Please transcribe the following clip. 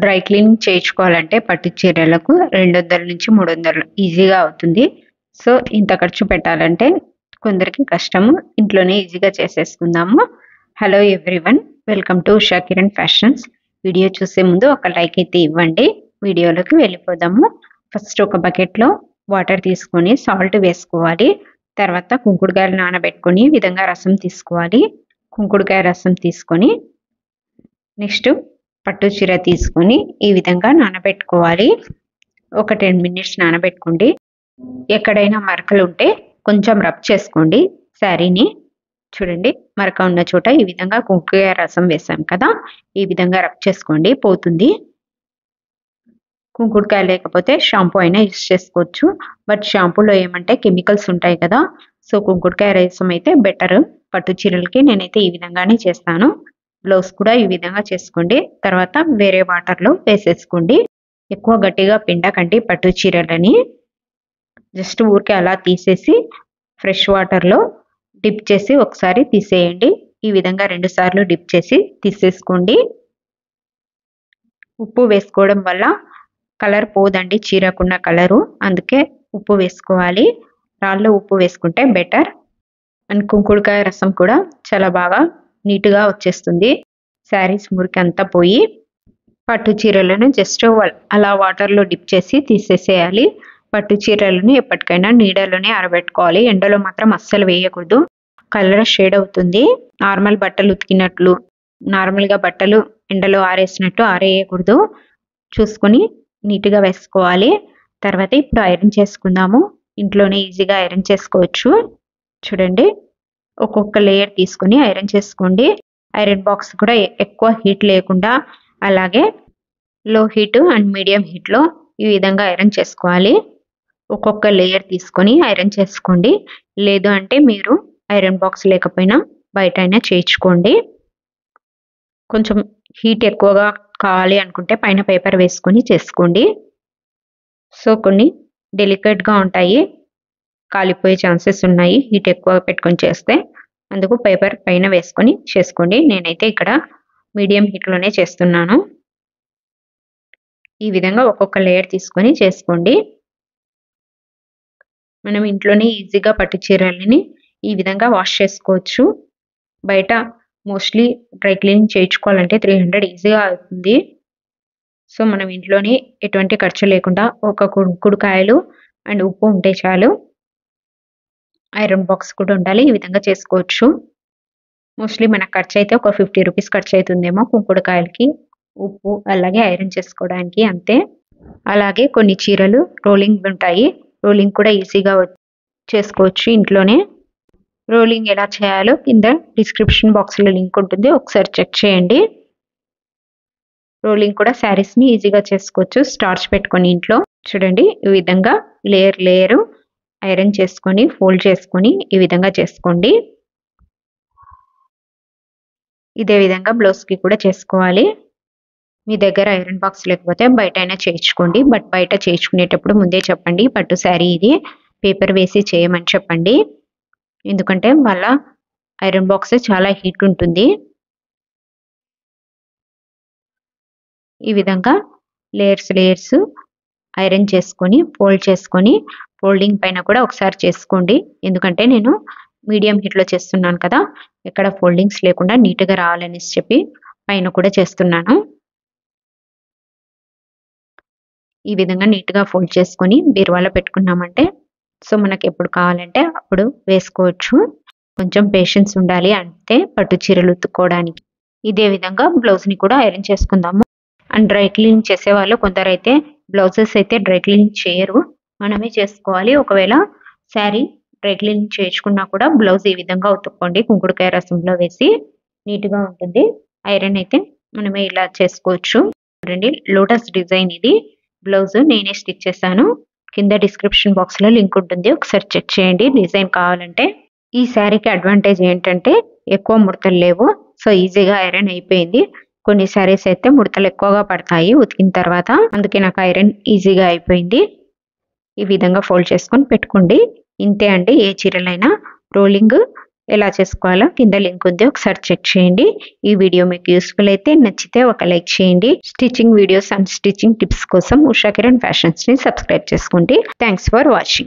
Dry cleaning చేయించుకోవాలంటే పట్టు చీరలకు 200 నుంచి 300 ఈజీగా అవుతుంది. సో ఇంత ఖర్చు పెట్టాలంటే కొందరికి కష్టము. ఇంట్లోనే ఈజీగా చేసేసుకుందాము. Hello everyone, welcome to Usha Kiran fashions. Video చూసే ముందు ఒక లైక్ అయితే ఇవ్వండి. వీడియోలోకి వెళ్ళిపోదాము. ఫస్ట్ ఒక బకెట్లో వాటర్ తీసుకొని సాల్ట్ వేసుకోవాలి. తర్వాత కుంకుడుకాయలు నానబెట్టుకొని ఈ విధంగా రసం తీసుకోవాలి. కుంకుడుకాయ రసం తీసుకొని నెక్స్ట్ పట్టు చీర తీసుకొని ఈ విధంగా నానబెట్టుకోవాలి. ఒక 10 మినిట్స్ నానబెట్టుకోండి. ఎక్కడైనా మరకలు ఉంటే కొంచెం రబ్ చేసుకోండి శారీని. చూడండి, మరక ఉన్న చోట ఈ విధంగా కుంకుడుకాయ రసం వేసాం కదా, ఈ విధంగా రబ్ చేసుకోండి, పోతుంది. కుంకుడుకాయ లేకపోతే షాంపూ అయినా యూస్ చేసుకోవచ్చు. బట్ షాంపూలో ఏమంటే కెమికల్స్ ఉంటాయి కదా, సో కుంకుడుకాయ రసం అయితే బెటర్. పట్టు చీరలకి నేనైతే ఈ విధంగానే చేస్తాను. బ్లౌజ్ కూడా ఈ విధంగా చేసుకోండి. తర్వాత వేరే వాటర్లో వేసేసుకోండి. ఎక్కువ గట్టిగా పిండకండి పట్టు చీరలని. జస్ట్ ఊరికే అలా తీసేసి ఫ్రెష్ వాటర్లో డిప్ చేసి ఒకసారి తీసేయండి. ఈ విధంగా 2 సార్లు డిప్ చేసి తీసేసుకోండి. ఉప్పు వేసుకోవడం వల్ల కలర్ పోదండి, చీరకున్న కలరు. అందుకే ఉప్పు వేసుకోవాలి. రాళ్ళలో ఉప్పు వేసుకుంటే బెటర్. అండ్ కుంకుడుకాయ రసం కూడా చాలా బాగా నీట్గా వచ్చేస్తుంది. శారీస్ మురికి అంతా పోయి పట్టు చీరలను జస్ట్ అలా వాటర్లో డిప్ చేసి తీసేసేయాలి. పట్టు చీరలను ఎప్పటికైనా నీడలోనే ఆరబెట్టుకోవాలి. ఎండలో మాత్రం అస్సలు వేయకూడదు, కలర్ షేడ్ అవుతుంది. నార్మల్ బట్టలు ఉతికినట్లు, నార్మల్గా బట్టలు ఎండలో ఆరేసినట్టు ఆరేయకూడదు. చూసుకొని నీట్గా వేసుకోవాలి. తర్వాత ఇప్పుడు ఐరన్ చేసుకుందాము. ఇంట్లోనే ఈజీగా ఐరన్ చేసుకోవచ్చు. చూడండి, ఒక్కొక్క లేయర్ తీసుకొని ఐరన్ చేసుకోండి. ఐరన్ బాక్స్ కూడా ఎక్కువ హీట్ లేకుండా, అలాగే లో హీట్ అండ్ మీడియం హీట్లో ఈ విధంగా ఐరన్ చేసుకోవాలి. ఒక్కొక్క లేయర్ తీసుకొని ఐరన్ చేసుకోండి. లేదు అంటే మీరు ఐరన్ బాక్స్ లేకపోయినా బయట అయినా చేయించుకోండి. కొంచెం హీట్ ఎక్కువగా కావాలి అనుకుంటే పైన పేపర్ వేసుకొని చేసుకోండి. సో కొన్ని డెలికేట్గా ఉంటాయి, కాలిపోయే ఛాన్సెస్ ఉన్నాయి హీట్ ఎక్కువ పెట్టుకొని చేస్తే. అందుకు పేపర్ పైన వేసుకొని చేసుకోండి. నేనైతే ఇక్కడ మీడియం హీట్లోనే చేస్తున్నాను. ఈ విధంగా ఒక్కొక్క లేయర్ తీసుకొని చేసుకోండి. మనం ఇంట్లోనే ఈజీగా పట్టు చీరలని ఈ విధంగా వాష్ చేసుకోవచ్చు. బయట మోస్ట్లీ డ్రై క్లీనింగ్ చేయించుకోవాలంటే 300 ఈజీగా అవుతుంది. సో మనం ఇంట్లోనే ఎటువంటి ఖర్చు లేకుండా ఒక కుంకుడుకాయలు అండ్ ఉప్పు ఉంటే చాలు. ఐరన్ బాక్స్ కూడా ఉండాలి. ఈ విధంగా చేసుకోవచ్చు. మోస్ట్లీ మనకు ఖర్చు అయితే ఒక 50 రూపీస్ ఖర్చు అవుతుందేమో కుంకుడుకాయలకి, ఉప్పు, అలాగే ఐరన్ చేసుకోవడానికి, అంతే. అలాగే కొన్ని చీరలు రోలింగ్ ఉంటాయి. రోలింగ్ కూడా ఈజీగా చేసుకోవచ్చు ఇంట్లోనే. రోలింగ్ ఎలా చేయాలో కింద డిస్క్రిప్షన్ బాక్స్లో లింక్ ఉంటుంది, ఒకసారి చెక్ చేయండి. రోలింగ్ కూడా శారీస్ని ఈజీగా చేసుకోవచ్చు స్టార్చ్ పెట్టుకొని ఇంట్లో. చూడండి, ఈ విధంగా లేయర్ ఐరన్ చేసుకొని ఫోల్డ్ చేసుకొని ఈ విధంగా చేసుకోండి. ఇదే విధంగా బ్లౌజ్కి కూడా చేసుకోవాలి. మీ దగ్గర ఐరన్ బాక్స్ లేకపోతే బయట అయినా చేయించుకోండి. బట్ బయట చేయించుకునేటప్పుడు ముందే చెప్పండి, పట్టు శారీ ఇది, పేపర్ వేసి చేయమని చెప్పండి. ఎందుకంటే వాళ్ళ ఐరన్ బాక్స్ చాలా హీట్ ఉంటుంది. ఈ విధంగా లేయర్స్ ఐరన్ చేసుకొని ఫోల్డ్ చేసుకొని ఫోల్డింగ్ పైన కూడా ఒకసారి చేసుకోండి. ఎందుకంటే నేను మీడియం హీట్లో చేస్తున్నాను కదా, ఇక్కడ ఫోల్డింగ్స్ లేకుండా నీట్గా రావాలనేసి చెప్పి పైన కూడా చేస్తున్నాను. ఈ విధంగా నీట్గా ఫోల్డ్ చేసుకొని బీరువాలో పెట్టుకున్నామంటే సో మనకి ఎప్పుడు కావాలంటే అప్పుడు వేసుకోవచ్చు. కొంచెం పేషెన్స్ ఉండాలి అంతే పట్టు చీరలు ఉతుక్కోవడానికి. ఇదే విధంగా బ్లౌజ్ని కూడా ఐరన్ చేసుకుందాము. అండ్ డ్రై క్లీనింగ్ చేసే వాళ్ళు కొందరైతే బ్లౌజెస్ అయితే డ్రై క్లీనింగ్ చేయరు, మనమే చేసుకోవాలి. ఒకవేళ శారీ డ్రై క్లీనింగ్ చేయించుకున్నా కూడా బ్లౌజ్ ఈ విధంగా ఉతుక్కోండి, కుంకుడుకాయ రసంలో వేసి, నీట్గా ఉంటుంది. ఐరన్ అయితే మనమే ఇలా చేసుకోవచ్చు. చూడండి, లోటస్ డిజైన్ ఇది బ్లౌజ్ నేనే స్టిచ్ చేశాను. కింద డిస్క్రిప్షన్ బాక్స్లో లింక్ ఉంటుంది, ఒకసారి చెక్ చేయండి డిజైన్ కావాలంటే. ఈ శారీకి అడ్వాంటేజ్ ఏంటంటే ఎక్కువ ముడతలు లేవు, సో ఈజీగా ఐరన్ అయిపోయింది. కొన్ని శారీస్ అయితే ముడతలు ఎక్కువగా పడతాయి ఉతికిన తర్వాత, అందుకే నాకు ఐరన్ ఈజీగా అయిపోయింది. ఈ విధంగా ఫోల్డ్ చేసుకొని పెట్టుకోండి. ఇంతే అండి, ఏ చీరలైనా రోలింగ్ ఎలా చేసుకోవాలో కింద లింక్ ఉంది, ఒకసారి చెక్ చేయండి. ఈ వీడియో మీకు యూస్ఫుల్ అయితే నచ్చితే ఒక లైక్ చేయండి. Stitching videos and stitching tips కోసం ఉషా కిరణ్ ఫ్యాషన్స్ ని సబ్స్క్రైబ్ చేసుకోండి. Thanks for watching.